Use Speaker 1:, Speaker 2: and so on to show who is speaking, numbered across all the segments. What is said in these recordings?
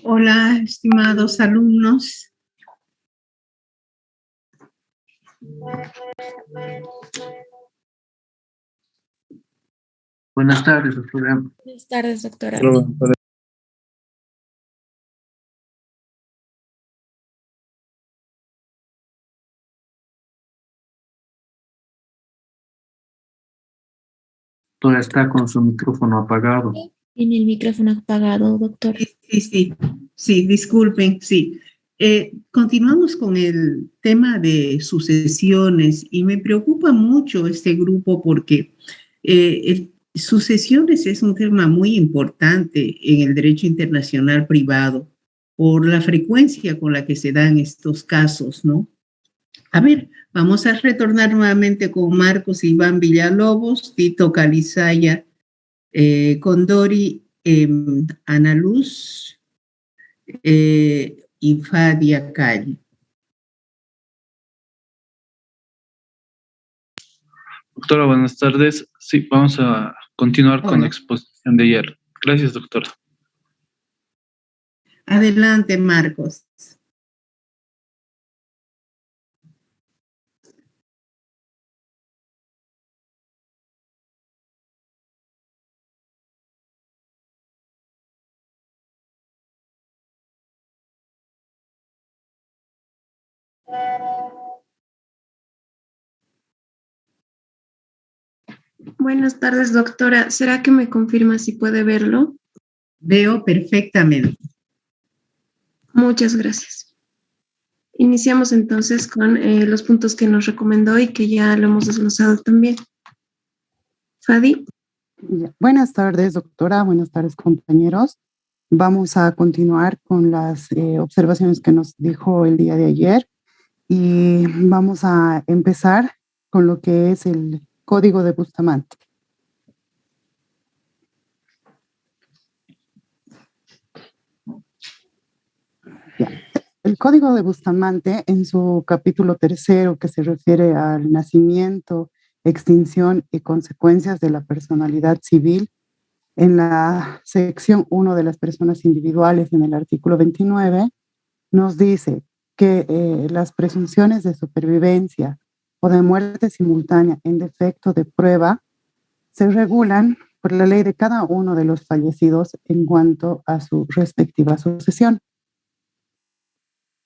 Speaker 1: Hola, estimados alumnos.
Speaker 2: Buenas tardes, doctora.
Speaker 3: Buenas tardes, doctora.
Speaker 2: Doctora está con su micrófono apagado.
Speaker 3: Tiene el micrófono apagado, doctor.
Speaker 1: Sí, disculpen, sí. Continuamos con el tema de sucesiones y me preocupa mucho este grupo porque sucesiones es un tema muy importante en el derecho internacional privado por la frecuencia con la que se dan estos casos, ¿no? A ver, vamos a retornar nuevamente con Marcos Iván Villalobos, Tito Calizaya, Condori, Ana Luz y Fadia Calle.
Speaker 2: Doctora, buenas tardes. Sí, vamos a continuar con la exposición de ayer. Gracias, doctora.
Speaker 1: Adelante, Marcos.
Speaker 4: Buenas tardes, doctora. ¿Será que me confirma si puede verlo?
Speaker 1: Veo perfectamente.
Speaker 4: Muchas gracias. Iniciamos entonces con los puntos que nos recomendó y que ya lo hemos desglosado también. Fadi.
Speaker 5: Buenas tardes, doctora. Buenas tardes, compañeros. Vamos a continuar con las observaciones que nos dijo el día de ayer y vamos a empezar con lo que es el Código de Bustamante. El Código de Bustamante, en su capítulo tercero, que se refiere al nacimiento, extinción y consecuencias de la personalidad civil, en la sección 1 de las personas individuales, en el artículo 29, nos dice que las presunciones de supervivencia o de muerte simultánea en defecto de prueba se regulan por la ley de cada uno de los fallecidos en cuanto a su respectiva sucesión.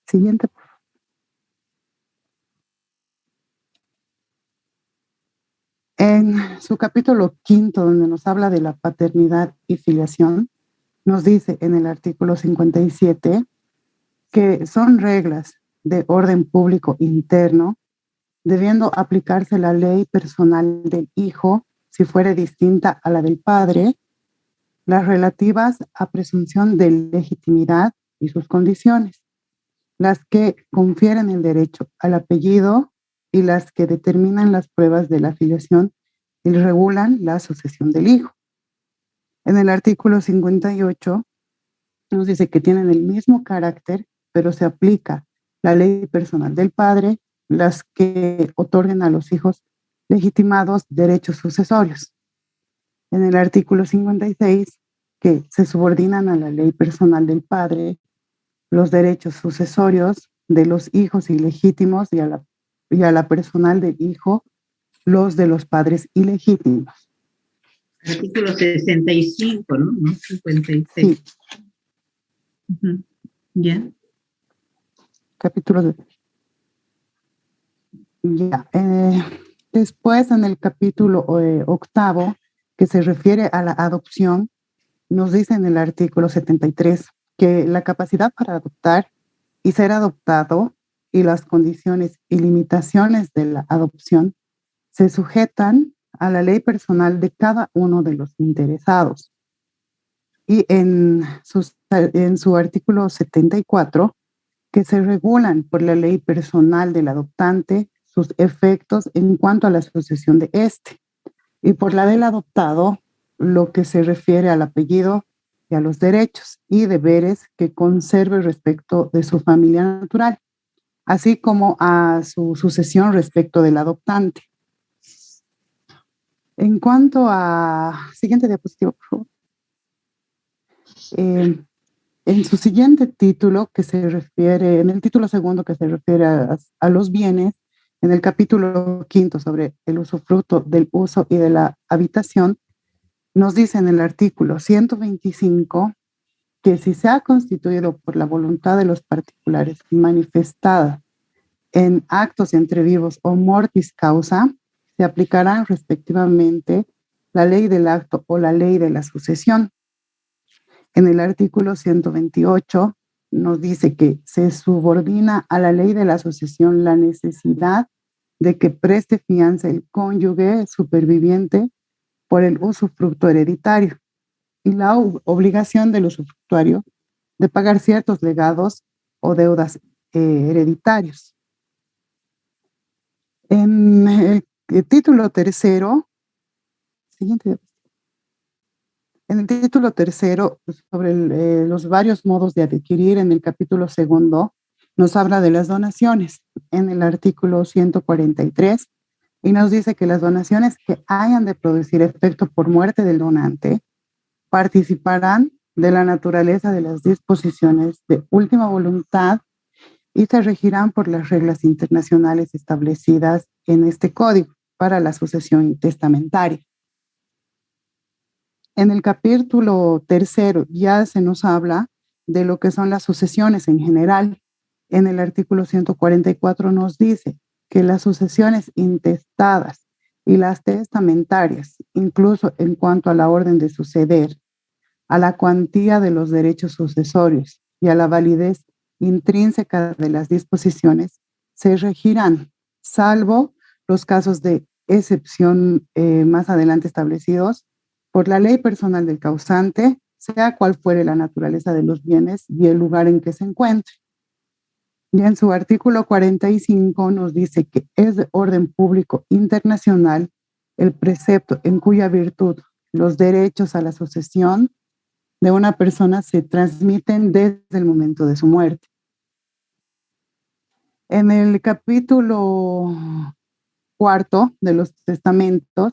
Speaker 5: Siguiente. En su capítulo 5, donde nos habla de la paternidad y filiación, nos dice en el artículo 57 que son reglas de orden público interno, debiendo aplicarse la ley personal del hijo si fuere distinta a la del padre, las relativas a presunción de legitimidad y sus condiciones, las que confieren el derecho al apellido y las que determinan las pruebas de la filiación y regulan la sucesión del hijo. En el artículo 58 nos dice que tienen el mismo carácter, pero se aplica la ley personal del padre, las que otorguen a los hijos legitimados derechos sucesorios. En el artículo 56, que se subordinan a la ley personal del padre los derechos sucesorios de los hijos ilegítimos y a la personal del hijo los de los padres ilegítimos.
Speaker 1: Artículo 65, ¿no? ¿No? 56. Sí. ¿Ya?
Speaker 5: Capítulo de... Ya. Después, en el capítulo 8, que se refiere a la adopción, nos dice en el artículo 73 que la capacidad para adoptar y ser adoptado y las condiciones y limitaciones de la adopción se sujetan a la ley personal de cada uno de los interesados. Y en su artículo 74, que se regulan por la ley personal del adoptante sus efectos en cuanto a la sucesión de este, y por la del adoptado, lo que se refiere al apellido y a los derechos y deberes que conserve respecto de su familia natural, así como a su sucesión respecto del adoptante. En cuanto a... Siguiente diapositiva, por favor. En su siguiente título, que se refiere, en el título segundo que se refiere a los bienes, en el capítulo quinto sobre el usufructo del uso y de la habitación, nos dice en el artículo 125 que si se ha constituido por la voluntad de los particulares manifestada en actos entre vivos o mortis causa, se aplicarán respectivamente la ley del acto o la ley de la sucesión. En el artículo 128 nos dice que se subordina a la ley de la sucesión la necesidad de que preste fianza el cónyuge superviviente por el usufructo hereditario y la obligación del usufructuario de pagar ciertos legados o deudas hereditarios. En el título tercero, siguiente. En el título tercero, sobre los varios modos de adquirir, en el capítulo segundo, nos habla de las donaciones en el artículo 143 y nos dice que las donaciones que hayan de producir efecto por muerte del donante participarán de la naturaleza de las disposiciones de última voluntad y se regirán por las reglas internacionales establecidas en este código para la sucesión testamentaria. En el capítulo tercero ya se nos habla de lo que son las sucesiones en general. En el artículo 144 nos dice que las sucesiones intestadas y las testamentarias, incluso en cuanto a la orden de suceder, a la cuantía de los derechos sucesorios y a la validez intrínseca de las disposiciones, se regirán, salvo los casos de excepción más adelante establecidos, por la ley personal del causante, sea cual fuere la naturaleza de los bienes y el lugar en que se encuentre. Y en su artículo 45 nos dice que es de orden público internacional el precepto en cuya virtud los derechos a la sucesión de una persona se transmiten desde el momento de su muerte. En el capítulo cuarto de los testamentos,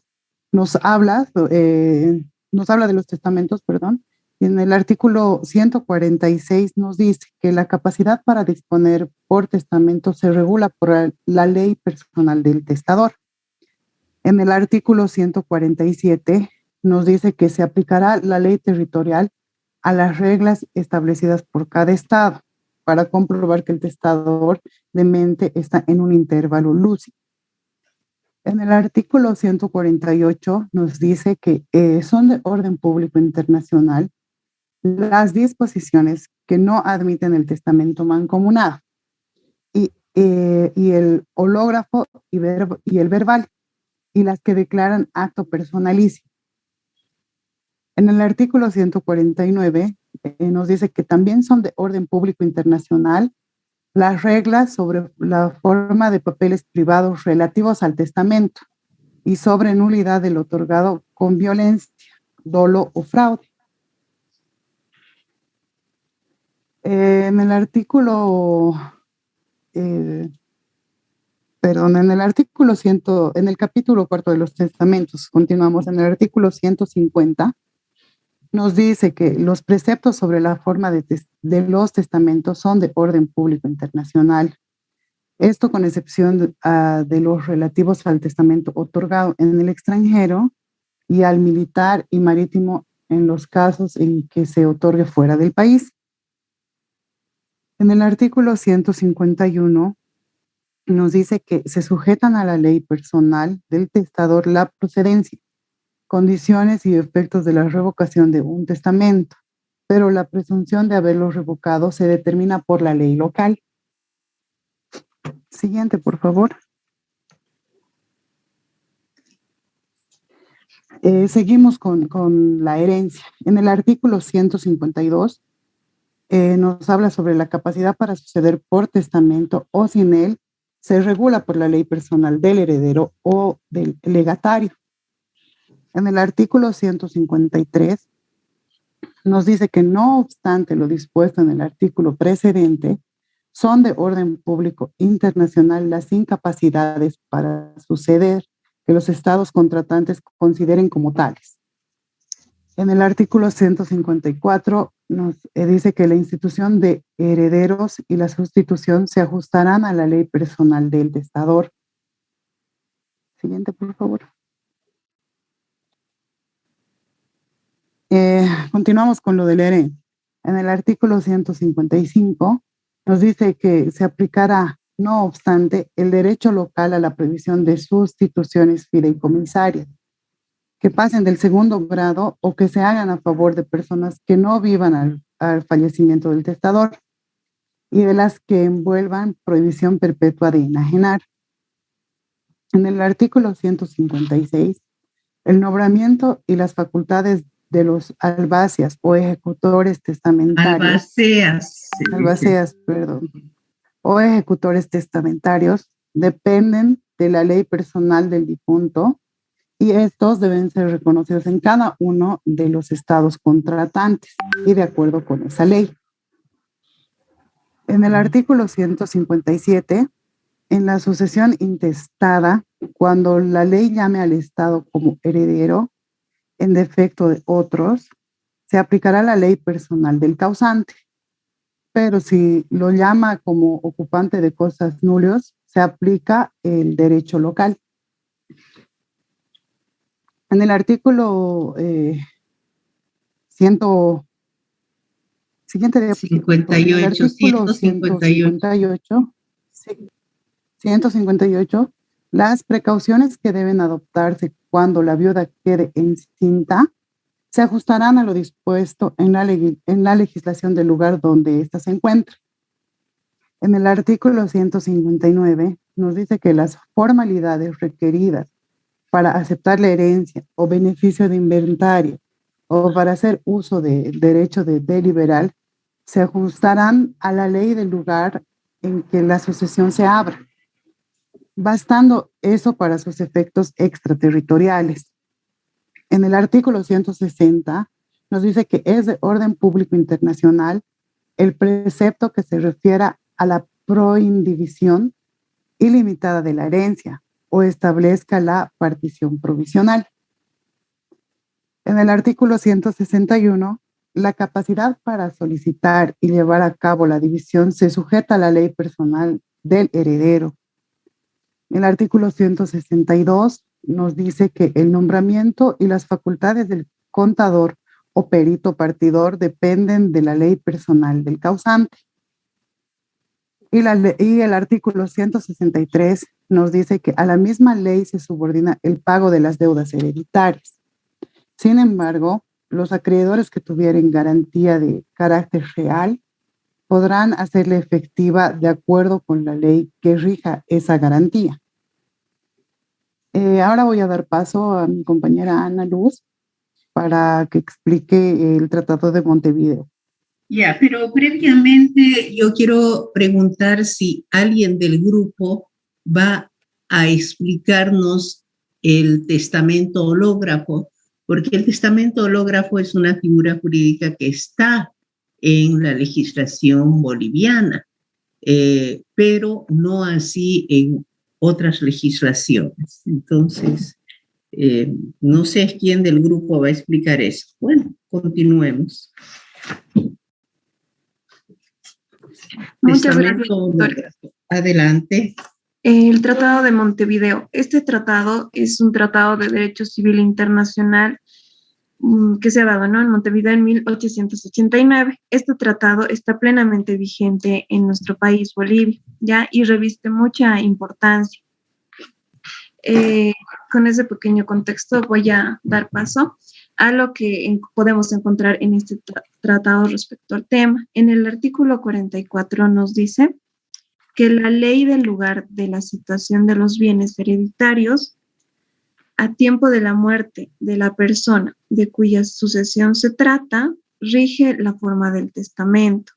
Speaker 5: nos habla de los testamentos, perdón, y en el artículo 146 nos dice que la capacidad para disponer por testamento se regula por la ley personal del testador. En el artículo 147 nos dice que se aplicará la ley territorial a las reglas establecidas por cada estado para comprobar que el testador de mente está en un intervalo lúcido. En el artículo 148 nos dice que son de orden público internacional las disposiciones que no admiten el testamento mancomunado y el hológrafo y el verbal y las que declaran acto personalísimo. En el artículo 149 nos dice que también son de orden público internacional las reglas sobre la forma de papeles privados relativos al testamento y sobre nulidad del otorgado con violencia, dolo o fraude. En el artículo, en el capítulo cuarto de los testamentos, continuamos en el artículo 150, nos dice que los preceptos sobre la forma de los testamentos son de orden público internacional. Esto con excepción de los relativos al testamento otorgado en el extranjero y al militar y marítimo en los casos en que se otorgue fuera del país. En el artículo 151 nos dice que se sujetan a la ley personal del testador la procedencia, condiciones y efectos de la revocación de un testamento, pero la presunción de haberlo revocado se determina por la ley local. Siguiente, por favor. Seguimos con la herencia. En el artículo 152 nos habla sobre la capacidad para suceder por testamento o sin él, se regula por la ley personal del heredero o del legatario. En el artículo 153 nos dice que no obstante lo dispuesto en el artículo precedente, son de orden público internacional las incapacidades para suceder que los estados contratantes consideren como tales. En el artículo 154 nos dice que la institución de herederos y la sustitución se ajustarán a la ley personal del testador. Siguiente, por favor. Continuamos con lo del ERE. En el artículo 155 nos dice que se aplicará, no obstante, el derecho local a la previsión de sustituciones fideicomisarias que pasen del segundo grado o que se hagan a favor de personas que no vivan al fallecimiento del testador y de las que envuelvan prohibición perpetua de enajenar. En el artículo 156, el nombramiento y las facultades de los albaceas o ejecutores testamentarios. Albaceas, perdón. O ejecutores testamentarios dependen de la ley personal del difunto y estos deben ser reconocidos en cada uno de los estados contratantes y de acuerdo con esa ley. En el artículo 157, en la sucesión intestada, cuando la ley llame al estado como heredero, en defecto de otros, se aplicará la ley personal del causante. Pero si lo llama como ocupante de cosas nulios, se aplica el derecho local. En el artículo 158, las precauciones que deben adoptarse cuando la viuda quede encinta se ajustarán a lo dispuesto en la legislación del lugar donde ésta se encuentra. En el artículo 159 nos dice que las formalidades requeridas para aceptar la herencia o beneficio de inventario o para hacer uso de derecho de deliberal se ajustarán a la ley del lugar en que la sucesión se abra, bastando eso para sus efectos extraterritoriales. En el artículo 160 nos dice que es de orden público internacional el precepto que se refiera a la proindivisión ilimitada de la herencia o establezca la partición provisional. En el artículo 161, la capacidad para solicitar y llevar a cabo la división se sujeta a la ley personal del heredero. El artículo 162 nos dice que el nombramiento y las facultades del contador o perito partidor dependen de la ley personal del causante. Y el artículo 163 nos dice que a la misma ley se subordina el pago de las deudas hereditarias. Sin embargo, los acreedores que tuvieran garantía de carácter real podrán hacerla efectiva de acuerdo con la ley que rija esa garantía. Ahora voy a dar paso a mi compañera Ana Luz para que explique el Tratado de Montevideo.
Speaker 1: Ya, pero previamente yo quiero preguntar si alguien del grupo va a explicarnos el testamento hológrafo, porque el testamento hológrafo es una figura jurídica que está en la legislación boliviana, pero no así en otras legislaciones. Entonces, no sé quién del grupo va a explicar eso. Bueno, continuemos.
Speaker 4: Muchas gracias, doctora.
Speaker 1: Adelante.
Speaker 4: El Tratado de Montevideo. Este tratado es un tratado de derecho civil internacional que se ha dado, ¿no?, en Montevideo en 1889. Este tratado está plenamente vigente en nuestro país, Bolivia, ¿ya? Y reviste mucha importancia. Con ese pequeño contexto voy a dar paso a lo que podemos encontrar en este tratado respecto al tema. En el artículo 44 nos dice que la ley del lugar de la situación de los bienes hereditarios a tiempo de la muerte de la persona de cuya sucesión se trata, rige la forma del testamento.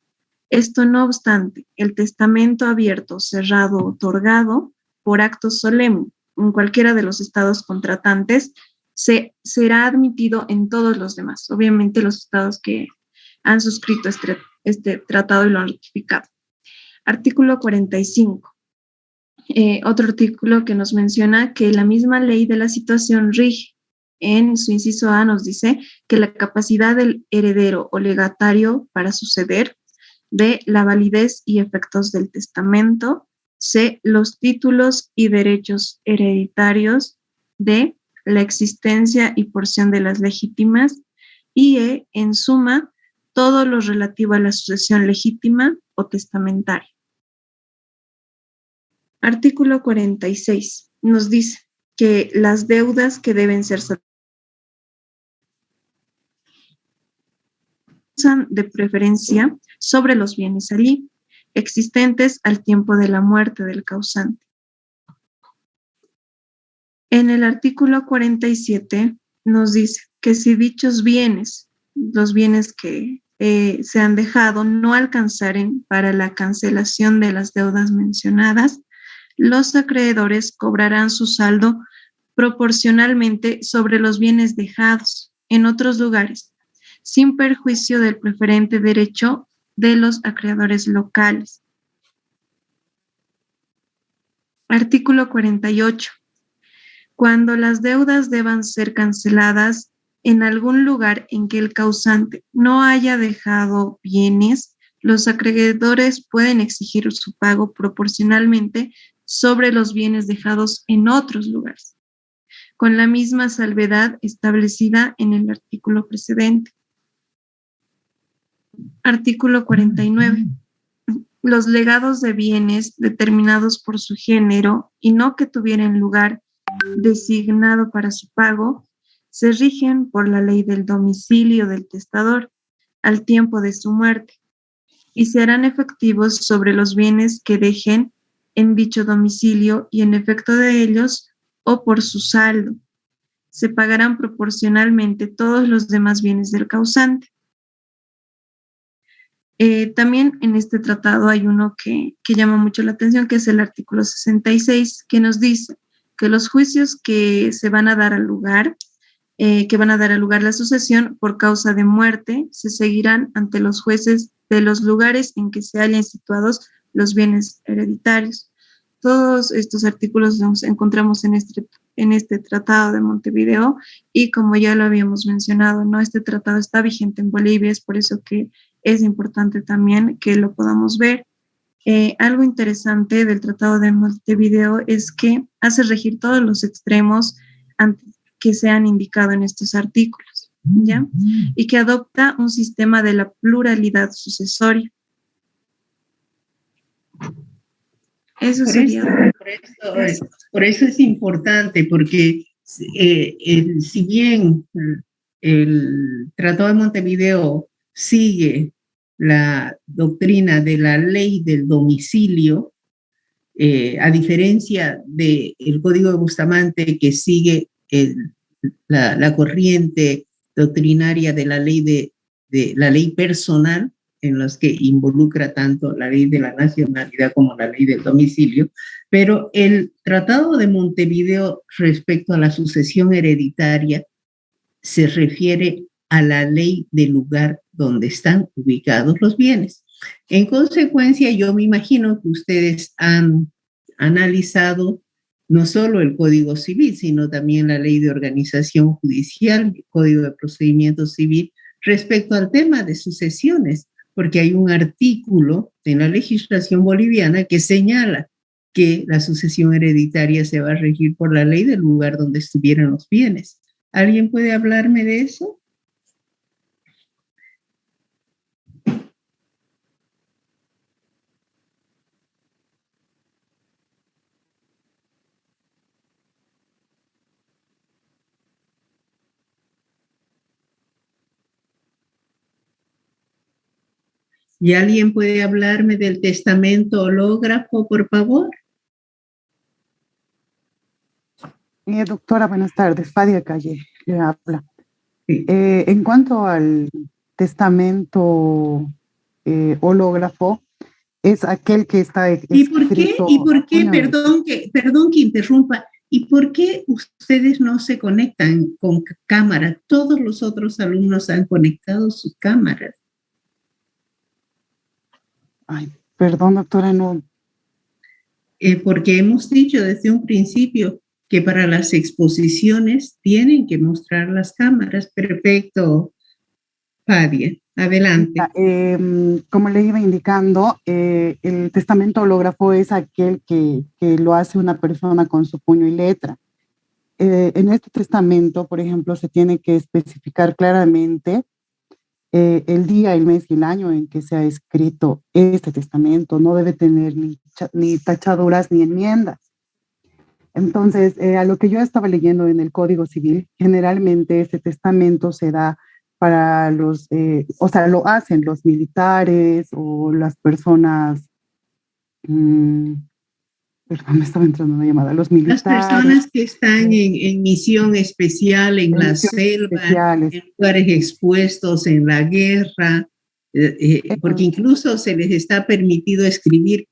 Speaker 4: Esto no obstante, el testamento abierto, cerrado, otorgado por acto solemne en cualquiera de los estados contratantes será admitido en todos los demás. Obviamente los estados que han suscrito este tratado y lo han ratificado. Artículo 45. Otro artículo que nos menciona que la misma ley de la situación rige en su inciso A nos dice que la capacidad del heredero o legatario para suceder. B, la validez y efectos del testamento. C, los títulos y derechos hereditarios. D, la existencia y porción de las legítimas. Y E, en suma, todo lo relativo a la sucesión legítima o testamentaria. Artículo 46 nos dice que las deudas que deben ser de preferencia sobre los bienes allí existentes al tiempo de la muerte del causante. En el artículo 47 nos dice que si dichos bienes, los bienes que se han dejado, no alcanzaren para la cancelación de las deudas mencionadas, los acreedores cobrarán su saldo proporcionalmente sobre los bienes dejados en otros lugares, sin perjuicio del preferente derecho de los acreedores locales. Artículo 48. Cuando las deudas deban ser canceladas en algún lugar en que el causante no haya dejado bienes, los acreedores pueden exigir su pago proporcionalmente sobre los bienes dejados en otros lugares, con la misma salvedad establecida en el artículo precedente. Artículo 49. Los legados de bienes determinados por su género y no que tuvieran lugar designado para su pago, se rigen por la ley del domicilio del testador al tiempo de su muerte y se harán efectivos sobre los bienes que dejen en dicho domicilio y en efecto de ellos o por su saldo. Se pagarán proporcionalmente todos los demás bienes del causante. También en este tratado hay uno que llama mucho la atención, que es el artículo 66, que nos dice que los juicios que se van a dar al lugar, que van a dar al lugar la sucesión por causa de muerte, se seguirán ante los jueces de los lugares en que se hayan situados los bienes hereditarios. Todos estos artículos los encontramos en este Tratado de Montevideo y como ya lo habíamos mencionado, ¿no? Este tratado está vigente en Bolivia, es por eso que es importante también que lo podamos ver. Algo interesante del Tratado de Montevideo es que hace regir todos los extremos que se han indicado en estos artículos, ¿ya? Y que adopta un sistema de la pluralidad sucesoria. Eso sería.
Speaker 1: Por eso es importante, porque si bien el Tratado de Montevideo sigue la doctrina de la ley del domicilio, a diferencia del Código de Bustamante, que sigue la corriente doctrinaria de la ley de la ley personal, en los que involucra tanto la ley de la nacionalidad como la ley del domicilio, pero el Tratado de Montevideo respecto a la sucesión hereditaria se refiere a la ley del lugar donde están ubicados los bienes. En consecuencia, yo me imagino que ustedes han analizado no solo el Código Civil, sino también la Ley de Organización Judicial, el Código de Procedimiento Civil, respecto al tema de sucesiones, porque hay un artículo en la legislación boliviana que señala que la sucesión hereditaria se va a regir por la ley del lugar donde estuvieran los bienes. ¿Alguien puede hablarme de eso? ¿Y alguien puede hablarme del testamento hológrafo, por favor?
Speaker 5: Doctora, buenas tardes. Fadia Calle le habla.
Speaker 1: Sí.
Speaker 5: En cuanto al testamento hológrafo, es aquel que está escrito...
Speaker 1: ¿Y por qué? Perdón que interrumpa. ¿Y por qué ustedes no se conectan con cámara? Todos los otros alumnos han conectado sus cámaras.
Speaker 5: Ay, perdón, doctora, no.
Speaker 1: Porque hemos dicho desde un principio que para las exposiciones tienen que mostrar las cámaras. Perfecto, Fadia, adelante.
Speaker 5: Como le iba indicando, el testamento hológrafo es aquel que lo hace una persona con su puño y letra. En este testamento, por ejemplo, se tiene que especificar claramente el día, el mes y el año en que se ha escrito este testamento. No debe tener ni tachaduras ni enmiendas. Entonces, a lo que yo estaba leyendo en el Código Civil, generalmente este testamento se da para los, o sea, lo hacen los militares o las personas, perdón, me estaba entrando una llamada, los militares.
Speaker 1: Las personas que están en misión especial, en la selva, en lugares expuestos, en la guerra, porque incluso se les está permitido escribir,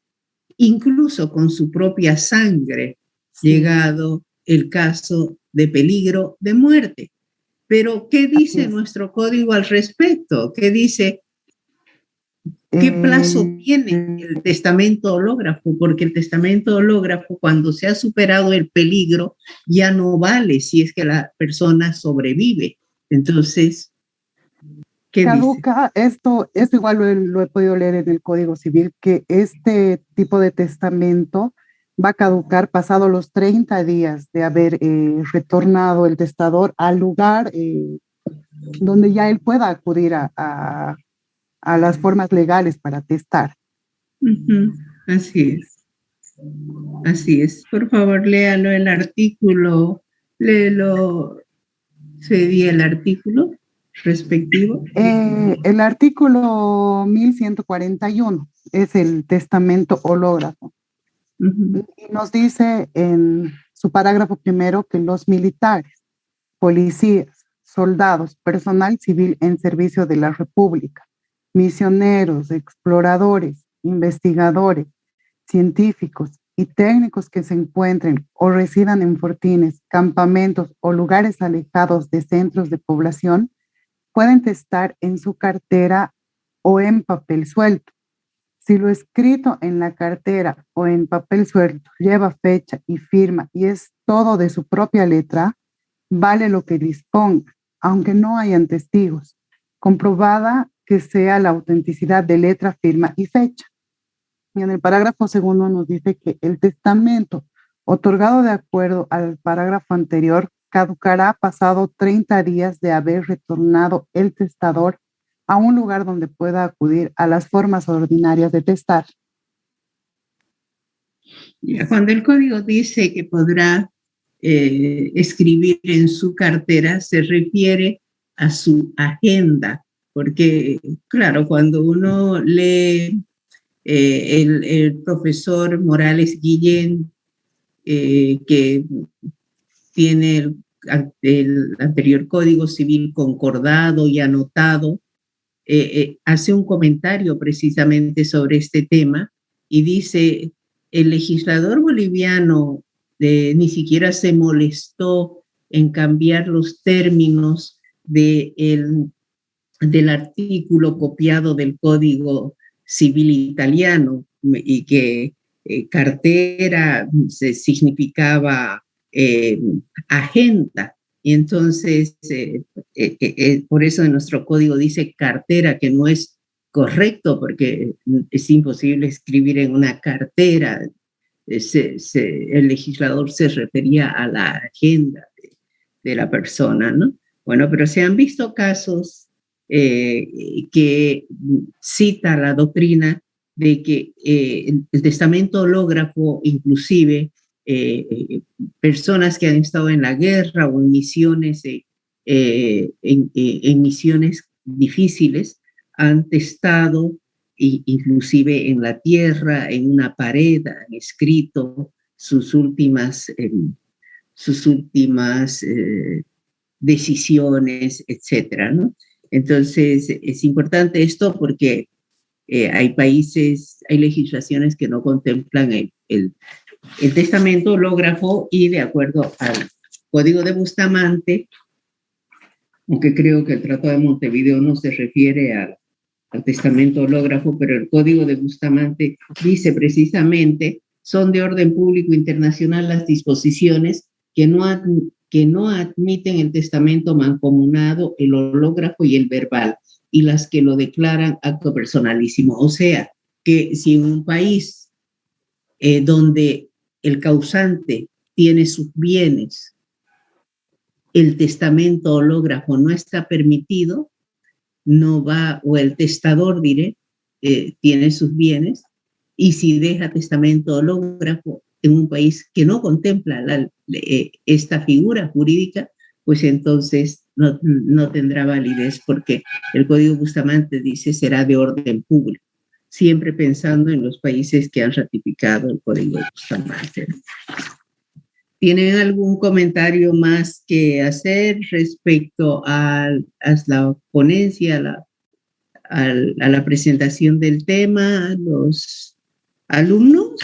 Speaker 1: incluso con su propia sangre, llegado el caso de peligro de muerte. Pero, ¿qué dice nuestro código al respecto? ¿Qué dice? ¿Qué plazo tiene el testamento hológrafo? Porque el testamento hológrafo, cuando se ha superado el peligro, ya no vale si es que la persona sobrevive. Entonces, ¿qué
Speaker 5: caduca
Speaker 1: dice?
Speaker 5: Esto igual lo he podido leer en el Código Civil, que este tipo de testamento va a caducar pasado los 30 días de haber retornado el testador al lugar donde ya él pueda acudir a las formas legales para testar.
Speaker 1: Así es. Así es. Por favor, léalo el artículo. Léelo. ¿Sería el artículo respectivo?
Speaker 5: El artículo 1141 es el testamento hológrafo. Y nos dice en su parágrafo primero que los militares, policías, soldados, personal civil en servicio de la República, misioneros, exploradores, investigadores, científicos y técnicos que se encuentren o residan en fortines, campamentos o lugares alejados de centros de población pueden testar en su cartera o en papel suelto. Si lo escrito en la cartera o en papel suelto lleva fecha y firma y es todo de su propia letra, vale lo que disponga, aunque no hayan testigos, comprobada que sea la autenticidad de letra, firma y fecha. Y en el parágrafo segundo nos dice que el testamento otorgado de acuerdo al parágrafo anterior caducará pasado 30 días de haber retornado el testador a un lugar donde pueda acudir a las formas ordinarias de testar.
Speaker 1: Cuando el código dice que podrá escribir en su cartera, se refiere a su agenda, porque, claro, cuando uno lee el profesor Morales Guillén, que tiene el anterior Código Civil concordado y anotado, hace un comentario precisamente sobre este tema y dice, el legislador boliviano ni siquiera se molestó en cambiar los términos del artículo copiado del Código Civil italiano y que cartera significaba agenda. Y entonces, por eso en nuestro código dice cartera, que no es correcto porque es imposible escribir en una cartera. El legislador se refería a la agenda de la persona, ¿no? Bueno, pero se han visto casos que cita la doctrina de que el testamento hológrafo, inclusive, personas que han estado en la guerra o en misiones, en misiones difíciles, han testado, inclusive en la tierra, en una pared, han escrito sus últimas decisiones, etcétera, ¿no? Entonces, es importante esto porque hay países, hay legislaciones que no contemplan el testamento hológrafo y de acuerdo al Código de Bustamante, aunque creo que el Tratado de Montevideo no se refiere al testamento hológrafo, pero el Código de Bustamante dice precisamente, son de orden público internacional las disposiciones que no admiten el testamento mancomunado, el hológrafo y el verbal, y las que lo declaran acto personalísimo. O sea, que si en un país donde el causante tiene sus bienes, el testamento hológrafo no está permitido, no va, o el testador, diré, tiene sus bienes, y si deja testamento hológrafo en un país que no contempla esta figura jurídica, pues entonces no tendrá validez, porque el Código Bustamante dice será de orden público, siempre pensando en los países que han ratificado el Código Bustamante. ¿Tienen algún comentario más que hacer respecto a la ponencia, a la presentación del tema, los alumnos?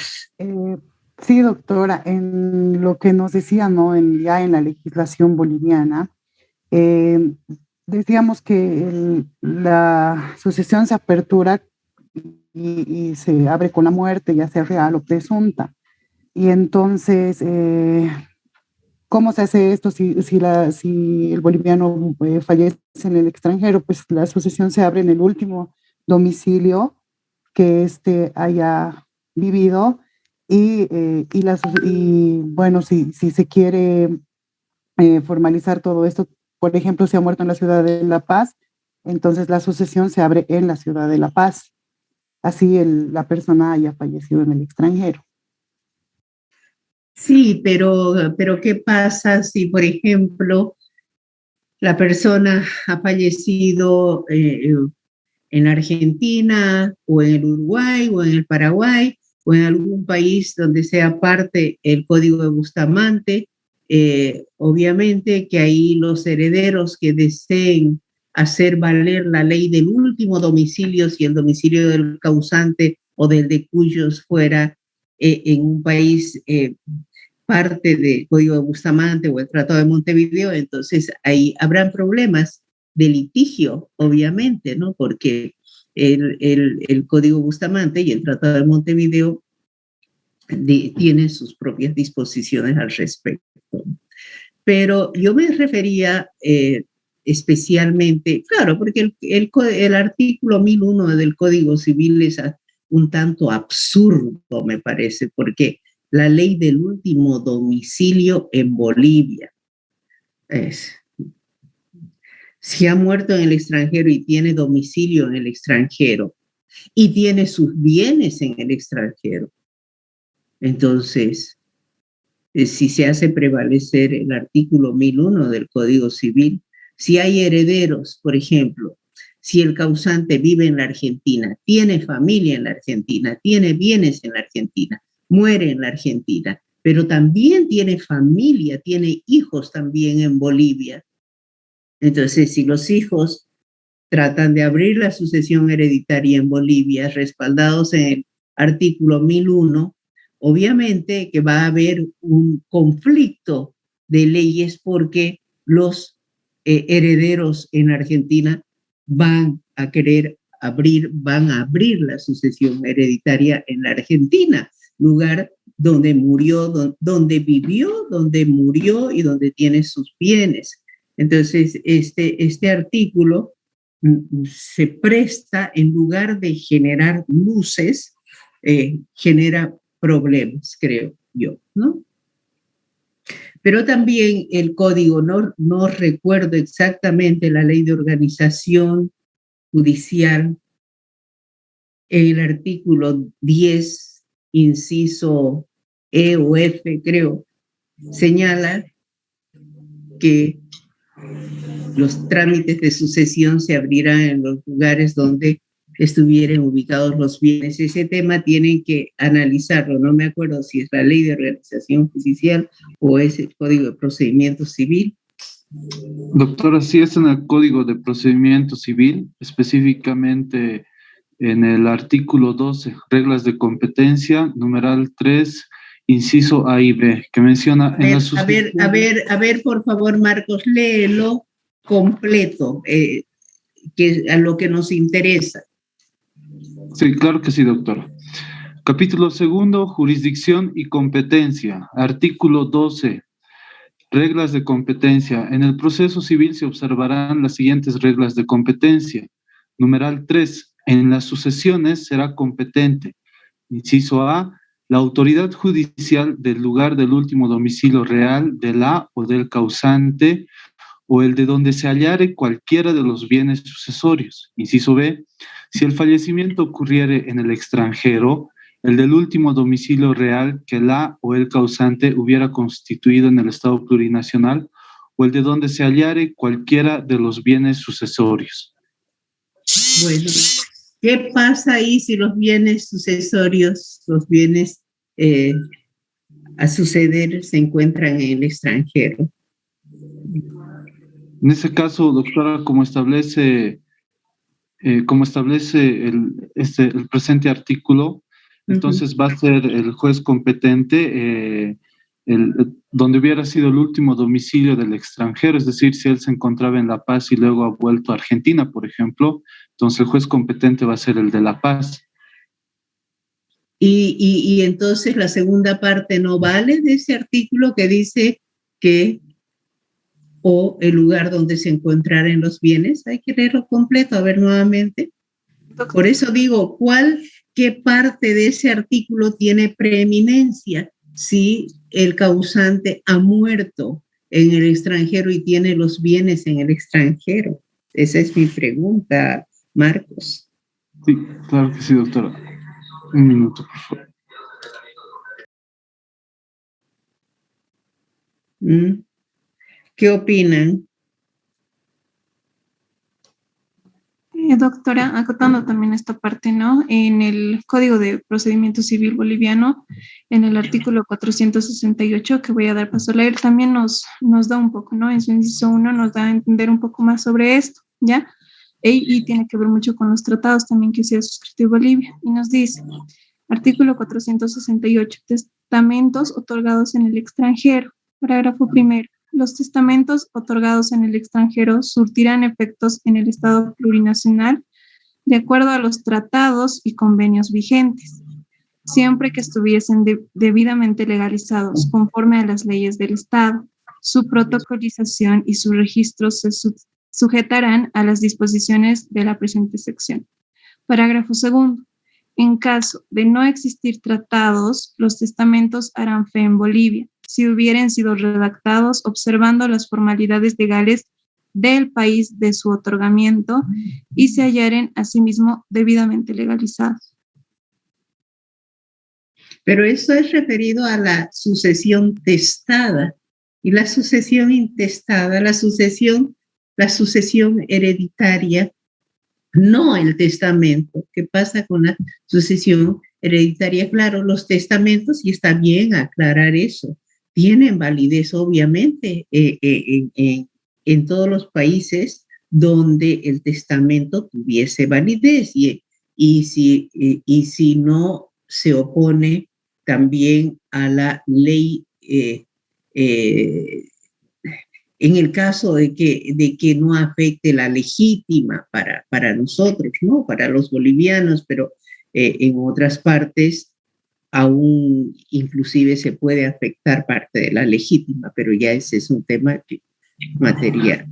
Speaker 5: Sí, doctora, en lo que nos decía, ¿no? Ya en la legislación boliviana, decíamos que la sucesión se apertura y se abre con la muerte, ya sea real o presunta. Y entonces, ¿cómo se hace esto si el boliviano fallece en el extranjero? Pues la sucesión se abre en el último domicilio que éste haya vivido y bueno, si se quiere formalizar todo esto, por ejemplo, si ha muerto en la ciudad de La Paz, entonces la sucesión se abre en la ciudad de La Paz, así la persona haya fallecido en el extranjero.
Speaker 1: Sí, pero ¿qué pasa si, por ejemplo, la persona ha fallecido en Argentina o en el Uruguay o en el Paraguay o en algún país donde sea parte el Código de Bustamante? Obviamente que ahí los herederos que deseen hacer valer la ley del último domicilio, si el domicilio del causante o del de cuyos fuera en un país parte del Código de Bustamante o el Tratado de Montevideo, entonces ahí habrán problemas de litigio, obviamente, ¿no? Porque el Código Bustamante y el Tratado de Montevideo tienen sus propias disposiciones al respecto. Pero yo me refería especialmente, claro, porque el artículo 1001 del Código Civil es un tanto absurdo, me parece, porque la ley del último domicilio en Bolivia si ha muerto en el extranjero y tiene domicilio en el extranjero y tiene sus bienes en el extranjero, entonces, si se hace prevalecer el artículo 1001 del Código Civil, si hay herederos, por ejemplo, si el causante vive en la Argentina, tiene familia en la Argentina, tiene bienes en la Argentina, muere en la Argentina, pero también tiene familia, tiene hijos también en Bolivia. Entonces, si los hijos tratan de abrir la sucesión hereditaria en Bolivia, respaldados en el artículo 1001, obviamente que va a haber un conflicto de leyes porque los herederos en Argentina van a abrir la sucesión hereditaria en la Argentina, lugar donde murió, donde vivió, donde murió y donde tiene sus bienes. Entonces, este artículo se presta, en lugar de generar luces, genera problemas, creo yo, ¿no? Pero también el código, no recuerdo exactamente la ley de organización judicial, el artículo 10, inciso E o F, creo, señala que los trámites de sucesión se abrirán en los lugares donde estuvieran ubicados los bienes. Ese tema tienen que analizarlo, no me acuerdo si es la ley de organización judicial o es el Código de Procedimiento Civil.
Speaker 2: Doctora, sí es en el Código de Procedimiento Civil, específicamente en el artículo 12, reglas de competencia, numeral 3, inciso A y B, que menciona en la sucesión.
Speaker 1: A ver, por favor, Marcos, léelo completo, que es a lo que nos interesa.
Speaker 2: Sí, claro que sí, doctora. Capítulo 2, jurisdicción y competencia. Artículo 12. Reglas de competencia. En el proceso civil se observarán las siguientes reglas de competencia. Numeral 3. En las sucesiones será competente. Inciso A. La autoridad judicial del lugar del último domicilio real de la o del causante o el de donde se hallare cualquiera de los bienes sucesorios. Inciso B. Si el fallecimiento ocurriere en el extranjero, el del último domicilio real que la o el causante hubiera constituido en el Estado plurinacional o el de donde se hallare cualquiera de los bienes sucesorios.
Speaker 1: Bueno, ¿qué pasa ahí si los bienes sucesorios, los bienes a suceder se encuentran en el extranjero?
Speaker 2: En ese caso, doctora, como establece el presente artículo, entonces va a ser el juez competente donde hubiera sido el último domicilio del extranjero, es decir, si él se encontraba en La Paz y luego ha vuelto a Argentina, por ejemplo, entonces el juez competente va a ser el de La Paz.
Speaker 1: Y entonces la segunda parte no vale de ese artículo que dice que o el lugar donde se encontraran los bienes. Hay que leerlo completo, a ver nuevamente. Por eso digo, ¿qué parte de ese artículo tiene preeminencia? Si el causante ha muerto en el extranjero y tiene los bienes en el extranjero. Esa es mi pregunta, Marcos.
Speaker 2: Sí, claro que sí, doctora. Un minuto, por favor.
Speaker 1: ¿Qué opinan?
Speaker 4: Doctora, acotando también esta parte, ¿no? En el Código de Procedimiento Civil Boliviano, en el artículo 468, que voy a dar paso a leer, también nos da un poco, ¿no? En su inciso 1 nos da a entender un poco más sobre esto, ¿ya? Y tiene que ver mucho con los tratados también que se ha suscrito en Bolivia. Y nos dice, artículo 468, testamentos otorgados en el extranjero. Parágrafo primero. Los testamentos otorgados en el extranjero surtirán efectos en el Estado plurinacional de acuerdo a los tratados y convenios vigentes, siempre que estuviesen debidamente legalizados conforme a las leyes del Estado. Su protocolización y su registro se sujetarán a las disposiciones de la presente sección. Parágrafo segundo. En caso de no existir tratados, los testamentos harán fe en Bolivia, si hubieren sido redactados observando las formalidades legales del país de su otorgamiento y se hallaren asimismo debidamente legalizados.
Speaker 1: Pero eso es referido a la sucesión testada y la sucesión intestada, la sucesión hereditaria, no el testamento. ¿Qué pasa con la sucesión hereditaria? Claro, los testamentos, y está bien aclarar eso, tienen validez obviamente en todos los países donde el testamento tuviese validez y si no se opone también a la ley en el caso de que no afecte la legítima para nosotros, ¿no? Para los bolivianos, pero en otras partes aún inclusive se puede afectar parte de la legítima, pero ya ese es un tema que materia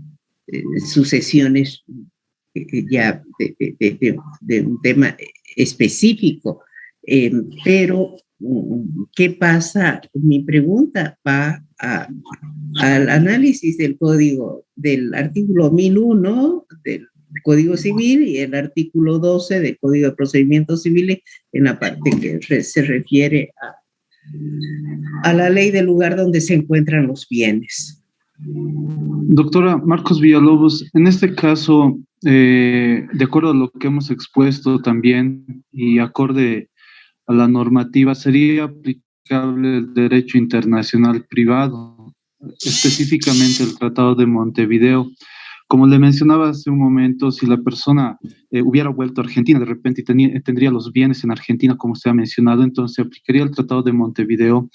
Speaker 1: sucesiones ya de un tema específico. Pero, ¿qué pasa? Mi pregunta va al análisis del código, del artículo 1001 del Código Civil y el artículo 12 del Código de Procedimientos Civiles en la parte que se refiere a la ley del lugar donde se encuentran los bienes.
Speaker 2: Doctora Marcos Villalobos, en este caso, de acuerdo a lo que hemos expuesto también y acorde a la normativa, sería aplicable el derecho internacional privado, específicamente el Tratado de Montevideo. Como le mencionaba hace un momento, si la persona hubiera vuelto a Argentina de repente y tendría los bienes en Argentina, como usted ha mencionado, entonces se aplicaría el Tratado de Montevideo,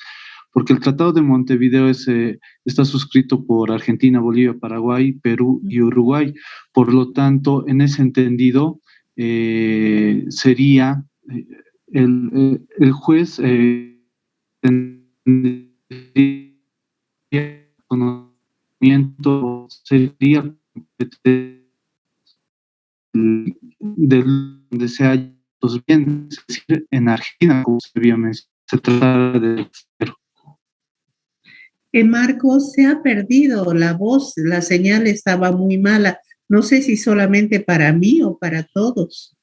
Speaker 2: porque el Tratado de Montevideo está suscrito por Argentina, Bolivia, Paraguay, Perú y Uruguay. Por lo tanto, en ese entendido, sería el juez tendría desconocimiento sería de donde se hallan los bienes, es decir, en Argentina, como se había mencionado, se trata de extranjero.
Speaker 1: Marcos, se ha perdido la voz, la señal estaba muy mala. No sé si solamente para mí o para todos.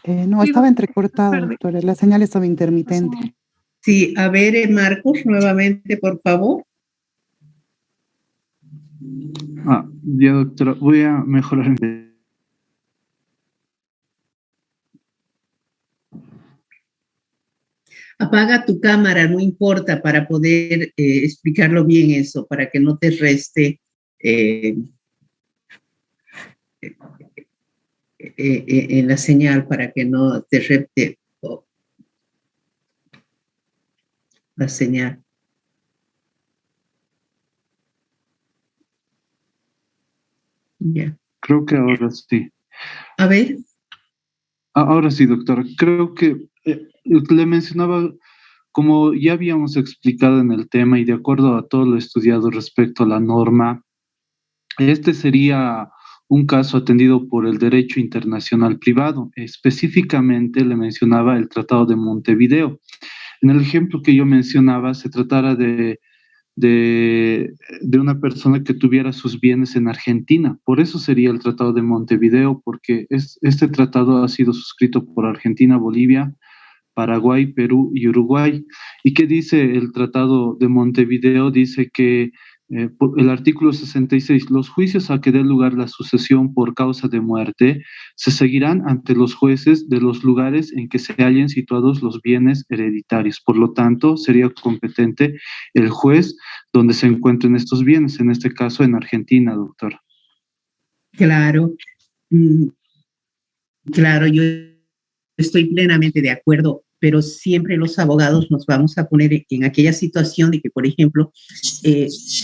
Speaker 5: No, estaba entrecortado, doctora. La señal estaba intermitente.
Speaker 1: Sí, a ver, Marcos, nuevamente, por favor.
Speaker 2: Ya, doctora, voy a mejorar.
Speaker 1: Apaga tu cámara, no importa, para poder explicarlo bien eso, para que no te reste en la señal, para que no te reste la señal. Ya.
Speaker 2: Creo que ahora sí.
Speaker 1: A ver.
Speaker 2: Ahora sí, doctora. Creo que le mencionaba, como ya habíamos explicado en el tema y de acuerdo a todo lo estudiado respecto a la norma, este sería un caso atendido por el derecho internacional privado. Específicamente le mencionaba el Tratado de Montevideo. En el ejemplo que yo mencionaba, se tratara de una persona que tuviera sus bienes en Argentina. Por eso sería el Tratado de Montevideo, porque este tratado ha sido suscrito por Argentina, Bolivia, Paraguay, Perú y Uruguay. ¿Y qué dice el Tratado de Montevideo? Dice que el artículo 66, los juicios a que dé lugar la sucesión por causa de muerte se seguirán ante los jueces de los lugares en que se hallen situados los bienes hereditarios. Por lo tanto, sería competente el juez donde se encuentren estos bienes, en este caso en Argentina, doctora.
Speaker 1: Claro, claro, yo estoy plenamente de acuerdo, pero siempre los abogados nos vamos a poner en aquella situación de que, por ejemplo,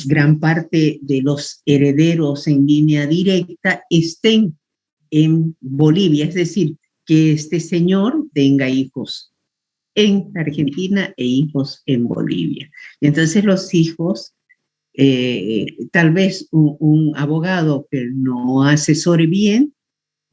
Speaker 1: gran parte de los herederos en línea directa estén en Bolivia, es decir, que este señor tenga hijos en Argentina e hijos en Bolivia. Entonces los hijos, tal vez un abogado que no asesore bien,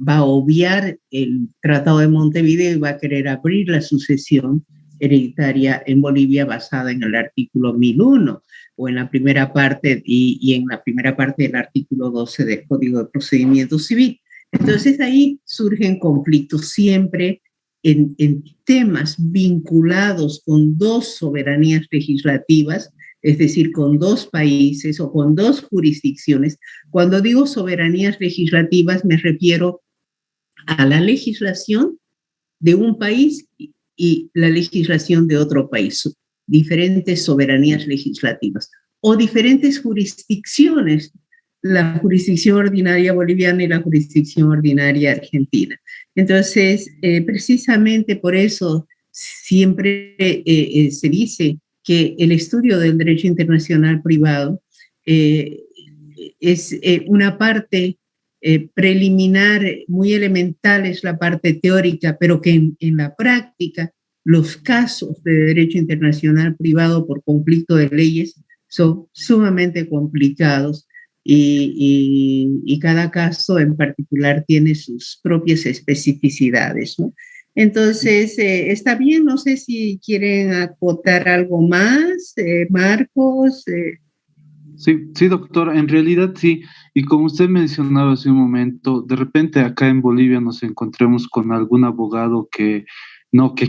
Speaker 1: va a obviar el Tratado de Montevideo y va a querer abrir la sucesión hereditaria en Bolivia basada en el artículo 1001 o en la primera parte y en la primera parte del artículo 12 del Código de Procedimiento Civil. Entonces ahí surgen conflictos siempre en temas vinculados con dos soberanías legislativas, es decir, con dos países o con dos jurisdicciones. Cuando digo soberanías legislativas me refiero a la legislación de un país y la legislación de otro país, diferentes soberanías legislativas o diferentes jurisdicciones, la jurisdicción ordinaria boliviana y la jurisdicción ordinaria argentina. Entonces, precisamente por eso siempre se dice que el estudio del derecho internacional privado es una parte preliminar, muy elemental es la parte teórica, pero que en la práctica los casos de derecho internacional privado por conflicto de leyes son sumamente complicados y cada caso en particular tiene sus propias especificidades, ¿no? Entonces, está bien, no sé si quieren acotar algo más, Marcos.
Speaker 2: Sí, doctora, en realidad sí. Y como usted mencionaba hace un momento, de repente acá en Bolivia nos encontremos con algún abogado que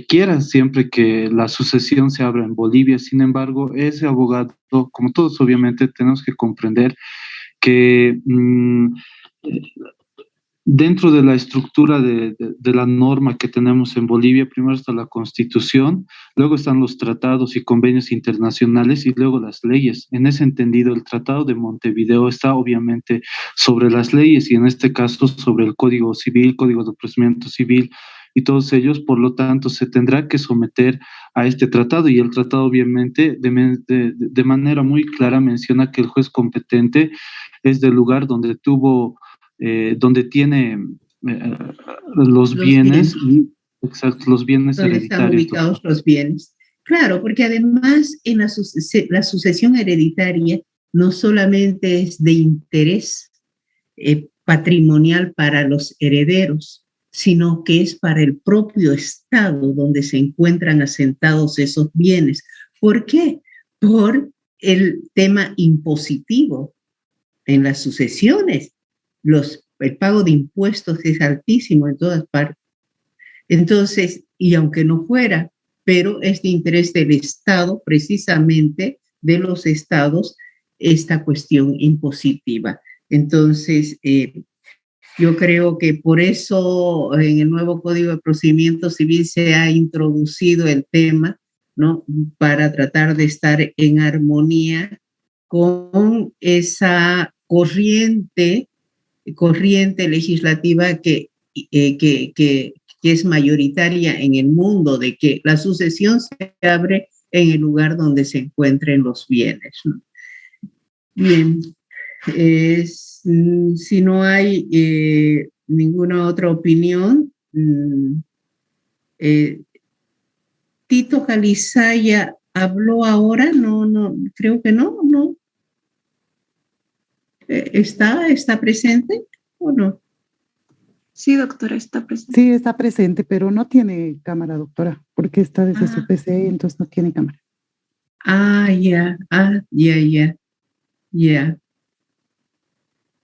Speaker 2: quiera siempre que la sucesión se abra en Bolivia. Sin embargo, ese abogado, como todos obviamente, tenemos que comprender que dentro de la estructura de la norma que tenemos en Bolivia, primero está la Constitución, luego están los tratados y convenios internacionales y luego las leyes. En ese entendido, el Tratado de Montevideo está obviamente sobre las leyes y en este caso sobre el Código Civil, Código de Procedimiento Civil y todos ellos, por lo tanto, se tendrá que someter a este tratado y el tratado obviamente de manera muy clara menciona que el juez competente es del lugar donde donde tiene los bienes, exacto, los bienes
Speaker 1: donde
Speaker 2: hereditarios.
Speaker 1: están ubicados los bienes. Claro, porque además en la sucesión hereditaria no solamente es de interés patrimonial para los herederos, sino que es para el propio Estado donde se encuentran asentados esos bienes. ¿Por qué? Por el tema impositivo en las sucesiones. El pago de impuestos es altísimo en todas partes. Entonces, y aunque no fuera, pero es de interés del Estado, precisamente de los estados, esta cuestión impositiva. Entonces, yo creo que por eso en el nuevo Código de Procedimiento Civil se ha introducido el tema, ¿no? Para tratar de estar en armonía con esa corriente legislativa que es mayoritaria en el mundo, de que la sucesión se abre en el lugar donde se encuentren los bienes, ¿no? Bien, si no hay ninguna otra opinión, Tito Calizaya habló ahora, no, creo que no. ¿Está presente o no?
Speaker 4: Sí, doctora, está presente.
Speaker 5: Sí, está presente, pero no tiene cámara, doctora, porque está desde su PC, entonces no tiene cámara.
Speaker 1: Ya.